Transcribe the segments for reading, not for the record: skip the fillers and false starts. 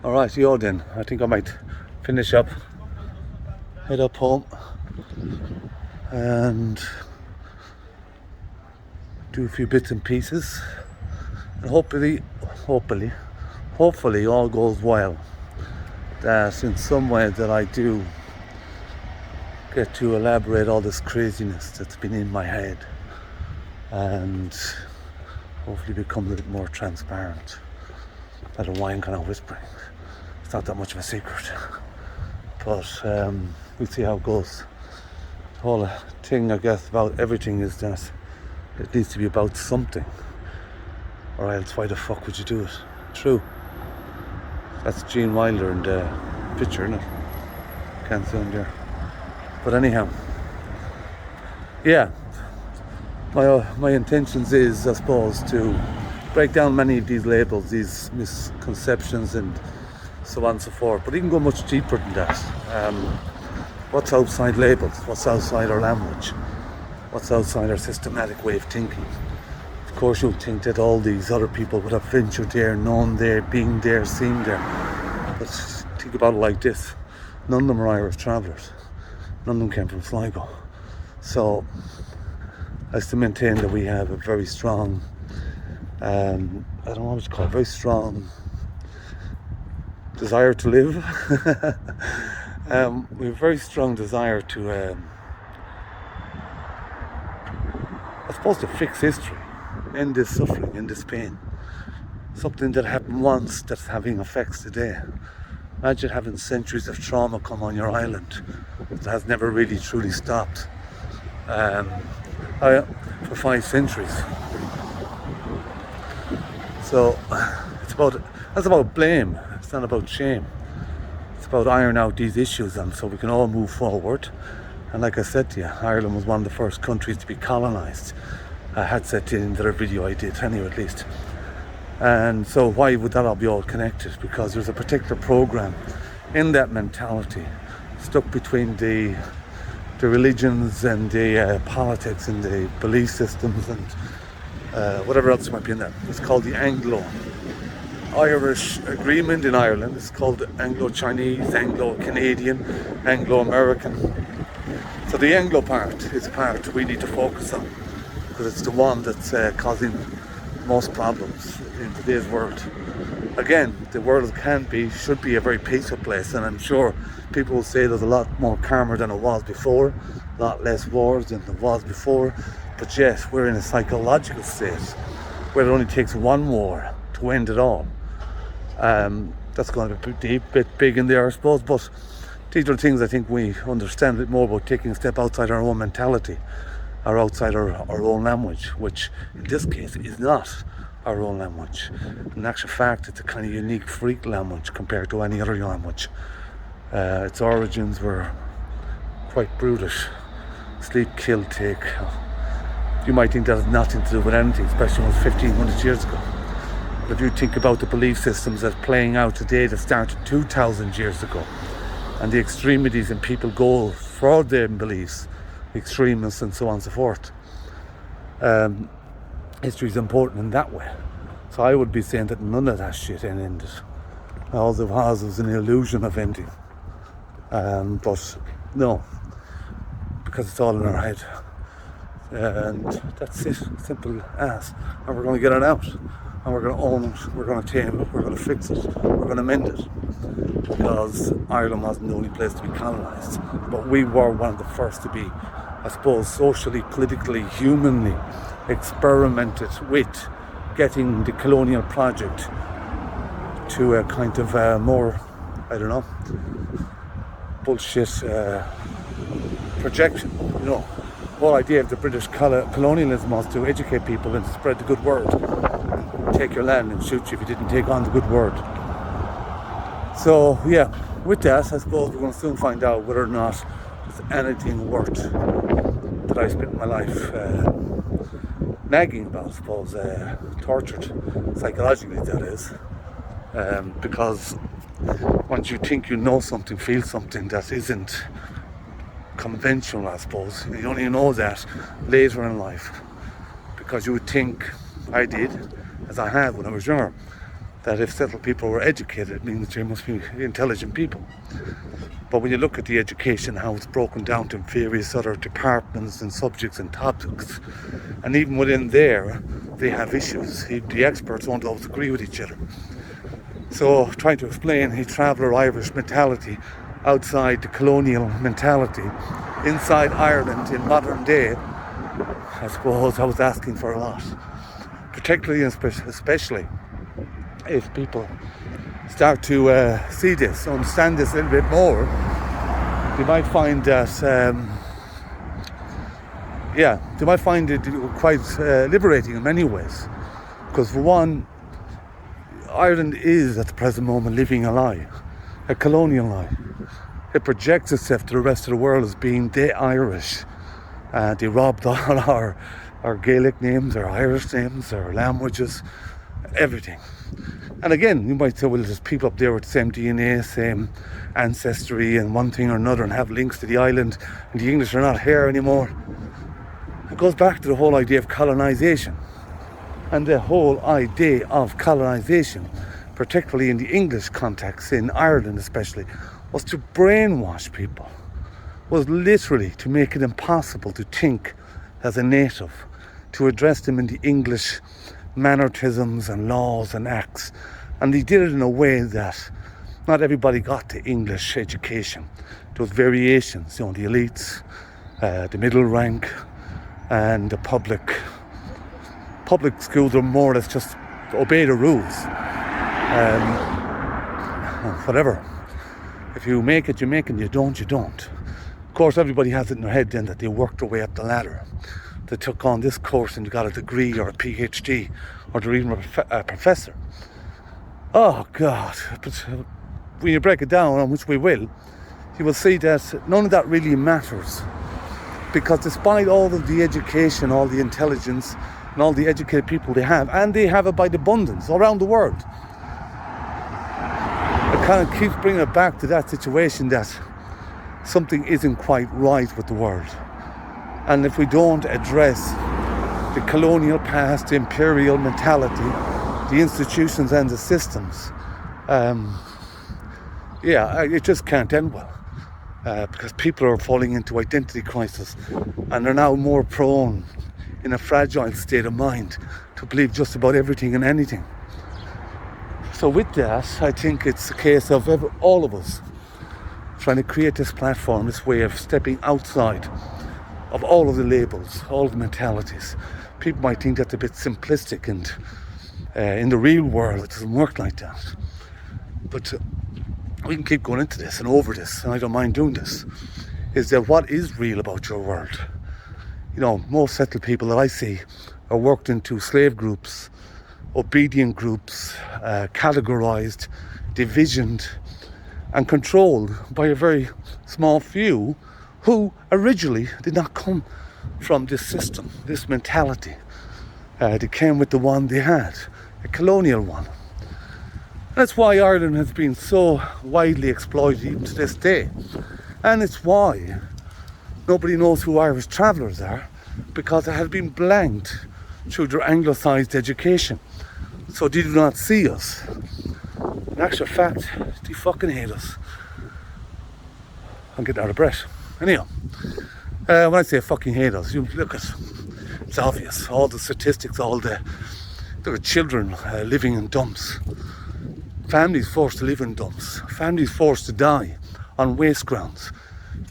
Alright, yo then. I think I might finish up, head up home, and do a few bits and pieces. And hopefully all goes well. That in some way that I do get to elaborate all this craziness that's been in my head and hopefully become a bit more transparent. I don't know why I'm kind of whispering. It's not that much of a secret. But we'll see how it goes. The whole thing, I guess, about everything is that it needs to be about something. Or else why the fuck would you do it? True. That's Gene Wilder in the picture, isn't it? Can't see him there. But anyhow, yeah. My intentions is, I suppose, to break down many of these labels, these misconceptions and so on and so forth. But even go much deeper than that. What's outside labels? What's outside our language? What's outside our systematic way of thinking? Of course you'll think that all these other people would have ventured there, known there, been there, seen there. But think about it like this. None of them are Irish travellers. None of them came from Sligo. So I still maintain that we have a very strong, I don't know what to call it, very strong desire to live. We have a very strong desire to, I suppose, to fix history, end this suffering, end this pain. Something that happened once that's having effects today. Imagine having centuries of trauma come on your island that has never really truly stopped. For 5 centuries. So that's about blame. It's not about shame. It's about iron out these issues, and so we can all move forward. And like I said to you, Ireland was one of the first countries to be colonised. I had said to you in the other video I did, anyway, at least. And so why would that all be all connected? Because there's a particular programme in that mentality stuck between the religions and the politics and the belief systems and whatever else might be in there. It's called the Anglo-Irish Agreement in Ireland. It's called the Anglo-Chinese, Anglo-Canadian, Anglo-American. So the Anglo part is the part we need to focus on because it's the one that's causing most problems in today's world. Again, the world should be a very peaceful place, and I'm sure people will say there's a lot more calmer than it was before, a lot less wars than there was before, but yet we're in a psychological state where it only takes one war to end it all. That's going to be a bit big in there, I suppose, but these are things I think we understand a bit more about, taking a step outside our own mentality or outside our own language, which in this case is not our own language. In actual fact, it's a kind of unique freak language compared to any other language. Its origins were quite brutish. Sleep, kill, take. You might think that has nothing to do with anything, especially when it was 1500 years ago. But if you think about the belief systems that's playing out today that started 2000 years ago, and the extremities and people go for their beliefs, extremists and so on and so forth. History is important in that way. So I would be saying that none of that shit ended. All it was an illusion of ending. But no, because it's all in our head. And that's it, simple as. And we're going to get it out. And we're going to own it, we're going to tame it, we're going to fix it, we're going to mend it. Because Ireland wasn't the only place to be colonised. But we were one of the first to be, I suppose, socially, politically, humanly experimented with getting the colonial project to a kind of more, I don't know, bullshit projection. You know, the whole idea of the British colonialism was to educate people and to spread the good word, and take your land and shoot you if you didn't take on the good word. So yeah, with that, I suppose we're going to soon find out whether or not there's anything worth that I spent my life nagging about, I suppose, tortured psychologically, that is. Because once you think you know something, feel something that isn't conventional, I suppose, you only know that later in life. Because you would think, I did, as I had when I was younger, that if settled people were educated, it means they must be intelligent people. But when you look at the education, how it's broken down to various other departments and subjects and topics, and even within there, they have issues. The experts won't always agree with each other. So trying to explain a traveller Irish mentality outside the colonial mentality inside Ireland in modern day, I suppose I was asking for a lot. Particularly and especially if people start to see this, understand this a little bit more, they might find that, they might find it quite liberating in many ways. Because for one, Ireland is at the present moment living a lie, a colonial lie. It projects itself to the rest of the world as being the Irish. They robbed all our Gaelic names, our Irish names, our languages, everything. And again, you might say, well, there's people up there with the same DNA, same ancestry and one thing or another and have links to the island, and the English are not here anymore. It goes back to the whole idea of colonisation. And the whole idea of colonisation, particularly in the English context, in Ireland especially, was to brainwash people, was literally to make it impossible to think as a native, to address them in the English mannerisms and laws and acts. And they did it in a way that not everybody got the English education. There was variations, the elites, the middle rank, and the public schools are more or less just obey the rules. Whatever. If you make it, you make it. You don't, you don't. Of course, everybody has it in their head then that they worked their way up the ladder. They took on this course and got a degree or a PhD or they're even a professor. Oh, God. But when you break it down, on which we will, you will see that none of that really matters. Because despite all of the education, all the intelligence, and all the educated people they have, and they have it by the abundance all around the world, it kind of keeps bringing it back to that situation that something isn't quite right with the world. And if we don't address the colonial past, the imperial mentality, the institutions and the systems, it just can't end well. Because people are falling into identity crisis and they're now more prone in a fragile state of mind to believe just about everything and anything. So with that, I think it's a case of all of us trying to create this platform, this way of stepping outside of all of the labels, all of the mentalities. People might think that's a bit simplistic, and in the real world it doesn't work like that. But we can keep going into this and over this, and I don't mind doing this, is that what is real about your world? You know, most settled people that I see are worked into slave groups, obedient groups, categorized, divisioned, and controlled by a very small few who originally did not come from this system, this mentality. They came with the one they had, a colonial one. That's why Ireland has been so widely exploited even to this day. And it's why nobody knows who Irish travellers are, because they have been blanked through their anglicised education. So they do not see us. In actual fact, they fucking hate us. I'm getting out of breath. Anyhow, when I say fucking hate us, you look at, it's obvious. All the statistics, there are children living in dumps. Families forced to live in dumps. Families forced to die on waste grounds.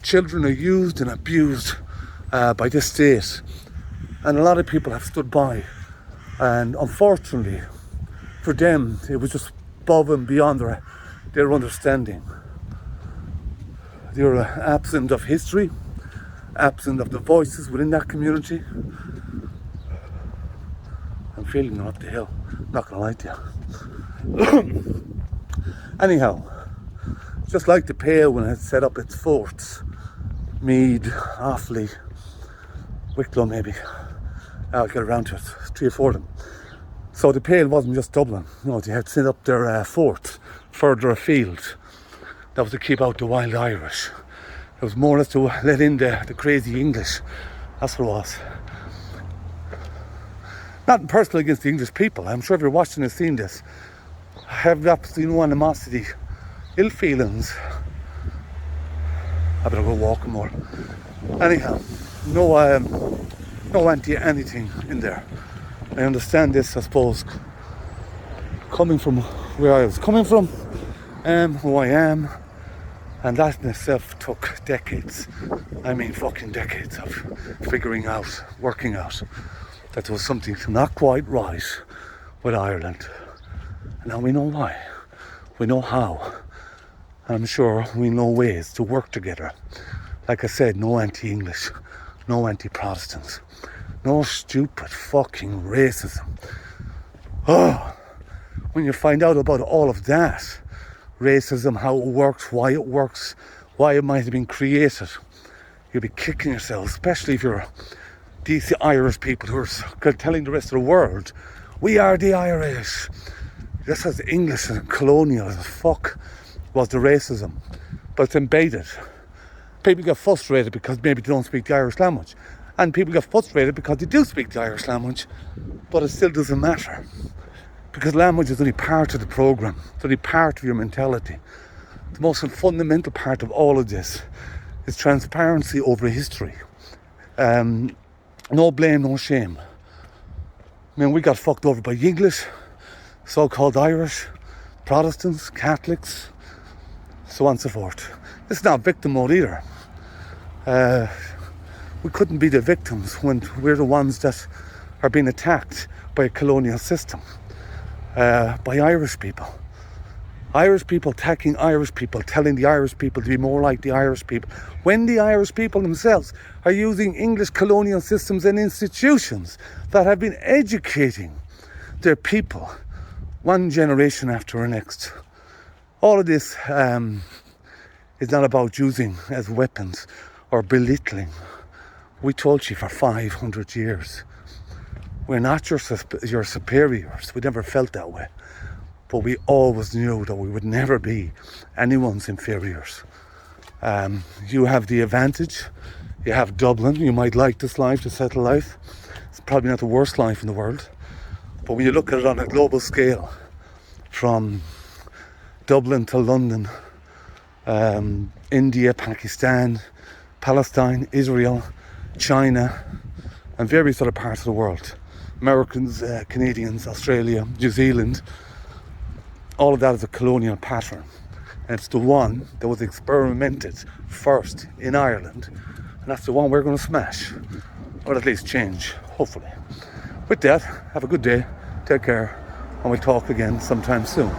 Children are used and abused by this state. And a lot of people have stood by. And unfortunately, for them, it was just above and beyond their understanding. They were absent of history, absent of the voices within that community. I'm feeling them up the hill, not gonna lie to you. Anyhow, just like the Pale when it set up its forts, Meath, Offaly, Wicklow maybe, I'll get around to it, 3 or 4 of them. So the Pale wasn't just Dublin, they had set up their fort further afield. That was to keep out the wild Irish. It was more or less to let in the crazy English. That's what it was. Nothing personal against the English people. I'm sure if you're watching and seeing this, I have absolutely no animosity, ill feelings. I better go walking more. Anyhow, no anti anything in there. I understand this, I suppose, coming from where I was coming from, who I am, and that in itself took decades. I mean fucking decades of figuring out, working out that there was something not quite right with Ireland. And now we know why. We know how. And I'm sure we know ways to work together. Like I said, no anti-English, no anti-Protestants, no stupid fucking racism. Oh, when you find out about all of that, racism, how it works, why it might have been created, you'll be kicking yourself, especially if you're these Irish people who are telling the rest of the world, we are the Irish. Just as English and colonial as fuck was the racism, but it's embedded. People get frustrated because maybe they don't speak the Irish language, and people get frustrated because they do speak the Irish language, but it still doesn't matter, because language is only part of the program. It's only part of your mentality. The most fundamental part of all of this is transparency over history. No blame, no shame. I mean, we got fucked over by English, so-called Irish, Protestants, Catholics, so on and so forth. This is not victim mode either. We couldn't be the victims when we're the ones that are being attacked by a colonial system, by Irish people. Irish people attacking Irish people, telling the Irish people to be more like the Irish people, when the Irish people themselves are using English colonial systems and institutions that have been educating their people one generation after the next. All of this is not about using as weapons or belittling. We told you for 500 years, we're not your superiors. We never felt that way. But we always knew that we would never be anyone's inferiors. You have the advantage. You have Dublin. You might like this life, the settled life. It's probably not the worst life in the world. But when you look at it on a global scale, from Dublin to London, India, Pakistan, Palestine, Israel, China, and various other parts of the world, Americans, Canadians, Australia, New Zealand, all of that is a colonial pattern, and it's the one that was experimented first in Ireland, and that's the one we're going to smash, or at least change, hopefully. With that, have a good day, take care, and we'll talk again sometime soon.